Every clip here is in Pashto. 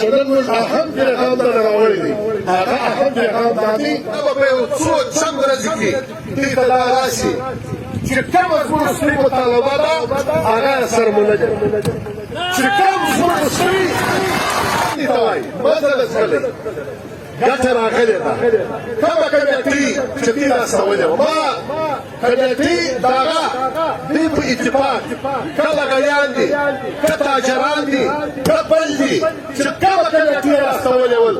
چې نن موږ اهم پیغام ته راوړی دی هغه اهم پیغام دا دی به په یو څو چند ورځې کې دې ته دا راشي چې کومه زموږ اصلي مطالبه ده هغه سرمنجه چې کوم زموږ اصلي دې ته وایي مثلا څلې ګټه راغلې ده کومه کمیټې چې دې راستولې وه ما کمیټې د هغه دوی په اتفاق که لګیان دي که تاجران دي که بل دي چې کومه کمیټې راستولې ول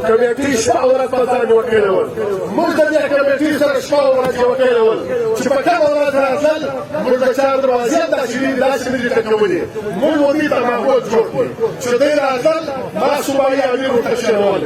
کمیټې شپه ورځ په ځان وکړې ول موږ د دې کمیټې سره شپه ورځ وکړې ول چې په کومه ورځ راتلل موږ د چا دروازې داسې نه دي ټکولې موږ ورې ته ماحول جوړ کړو چې دوی راتلل ما صوبایي امیر ورته شېرول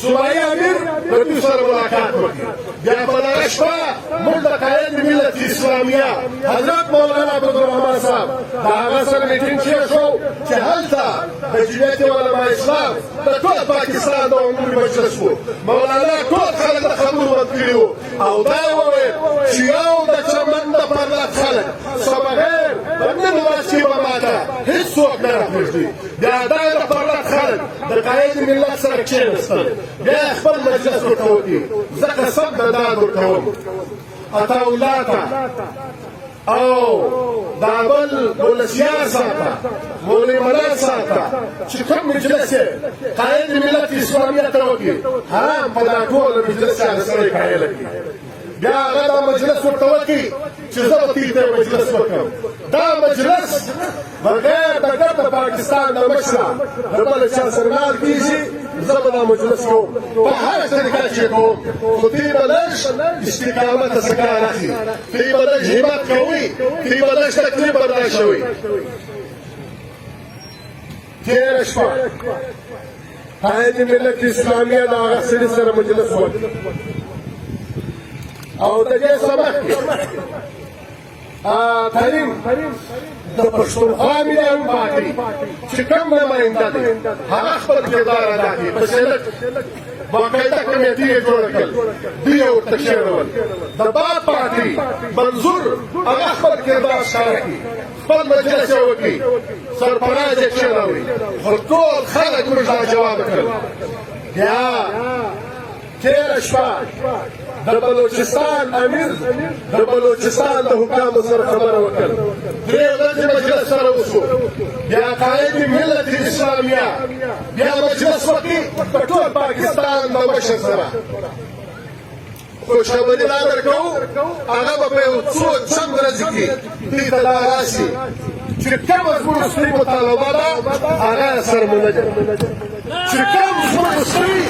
صوبایي امیر د دوی سره ملاقات وکړي بیا په دغه شپه موږ د قائد ملت اسلامیه حضرت مولانا عبدالرحمن صاحب د هغه سره میټینګ تېر شو چې هلته د جمعیت علما اسلام د ټول پاکستان د عمومي مجلس و مولانا ټول خلک د خبرو رد کړي وو او دا یې وویل چې یو د چمن د پرلط خلک څه بغیر د نن ورځ کې به ماته هېڅوک نه راپرېږدي بیا دا د پرلط خلک د قائد ملت سره کښېنستل بیا یې خپل مجلس ورته وکړي زه قسم د داد ورکوم عطاالله ته او دا بل ولسیار ساته مولوي ملال ساته چې کوم مجلس یې قائد ملت اسلامیه ته وکړي حرام په دا ټوله مجلس هغه سړی قایله کړي بیا هغه دا مجلس ورته وکړي چې زه به دې ته مجلس وکړم دا مجلس بغیر د ګرد پاکستان د مشره د بل چا سره نه کېږي زه به دا مجلس کوم په هره طریقه چې کوم خو دوی به لږ استقامت څخه کار اخلي دوی به لږ همت کوي دوی به لږ تکلیف برداشتوي تېره شپه قائد ملت اسلامیه د هغه سړي سره مجلس وکړ او د دې سبق کریم د پښتونخوا میډیم پارټي چې کوم نماینده دی هغه خپل کردار ادا کړي په سیلک باقاعده کمیټې یې جوړه کړل دوی یې ورته کښېنول د باد پارټي منظور هغه خپل کردار ښکاره کړي خپل مجلس یې وکړي سرفراز یې کښېنوي خو ټول خلک موږ دا جواب کړل بیا تېره شپه د بلوچستان امیر د بلوچستان د حکامو سره خبره وکړل درې ورځې مجلس سره وشو بیا قائد ملت اسلامیه بیا مجلس وکړي په ټول پاکستان د مشر سره خوشخبري دا درکوو هغه به په یو څو چند ورځې کې دوی ته دا راشي چې کومه زموږ اصلي مطالبه ده هغه سرمنجه چې کوم زموږ اصلي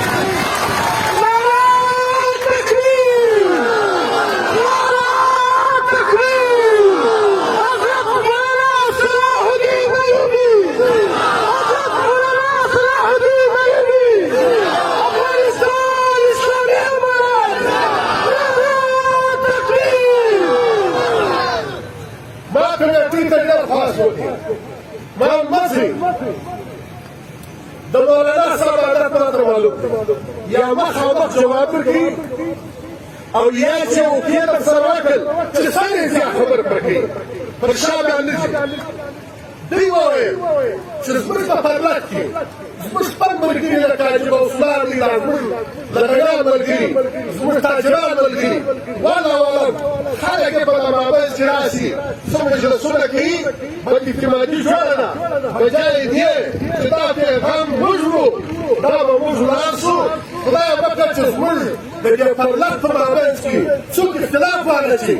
محمد مصري د مولانا صاحب عادت ماته معلوم یا مخامخ جواب ورکړي او یا چې وکیل درسره وکړل چې سړی زیات خبرې پرې کوي پر شا باندې دوی وویل چې زموږ په پرلط کې زموږ خپل ملګري لکه عجیب عثمان دي دا زموږ لغړیان ملګري زموږ تاجران ملګري والا خلک یې په مابین چې راشي څه مجلسونه کوي بد اعتمادي جوړه ده بجای دې چې دا پیغام موږ وو دا به موږ ولاړ شو خدای وکړه چې زموږ د دې پرلط په مابین کې څوک اختلاف واچوي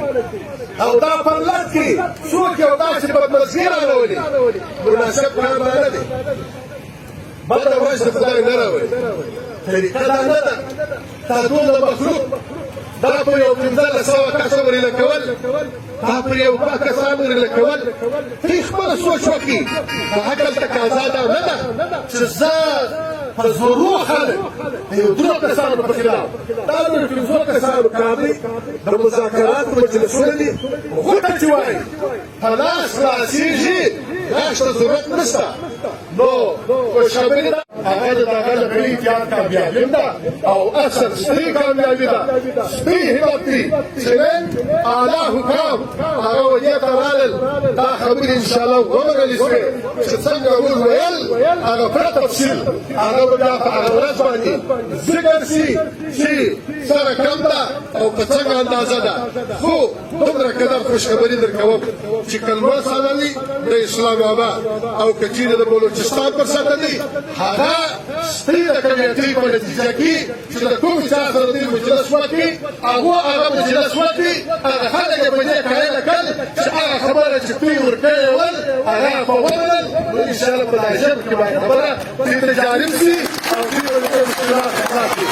او دا پرلط کې څوک یو داسې بدمزګي راولي مناسب کار نه دی بده ورځ د خدای نه راوړي طریقه دا نه ده تا ټول مخلوق دا په یو 1500 کسه ورېله کول دا په یو 2 کسان ورېله کول ته خپله سوچ وکړي د عقل تقاضا دا نه ده چې زه په زورو خلک د یو 2 کسانو په خلاف دا د 15 کسانو کار دی د مذاکراتو مجلسونه دي غوټه چې وایي تلاش خلاصېږي لاش ته ضرورت نشته نو خوشخبري ده هغه د دغه لکړې احتیاط کامیابي ده او اصل سپي کامیابي ده سپي همت دي چې نن اعلی حکام هغه وجې ته رالل دا خبرې انشاءالله ومنلې شوې چې څنګه موږ ویل هغه په تفصیل هغه بیا په هغه ورځ باندې ذکر شي چې سره کم ده او په څنګه اندازه ده خو دومره قدر خوشخبري درکوم چې کلمه سالي د اسلام آباد او که چیرې د بلوچستان پر سطح دي هغه ستړي د کمیټې په نتیجه کې چې د کوم چا سره دوی مجلس وکړي هغه مجلس وکړي هغه خلک یې په دې قایله کړل چې هغه خبره چې دوی ورکړې ول هغه په ومنل نو انشاءالله په دا ژبه کې باید خبره چې تجارب شي او دوی به د مشکلات حساب شي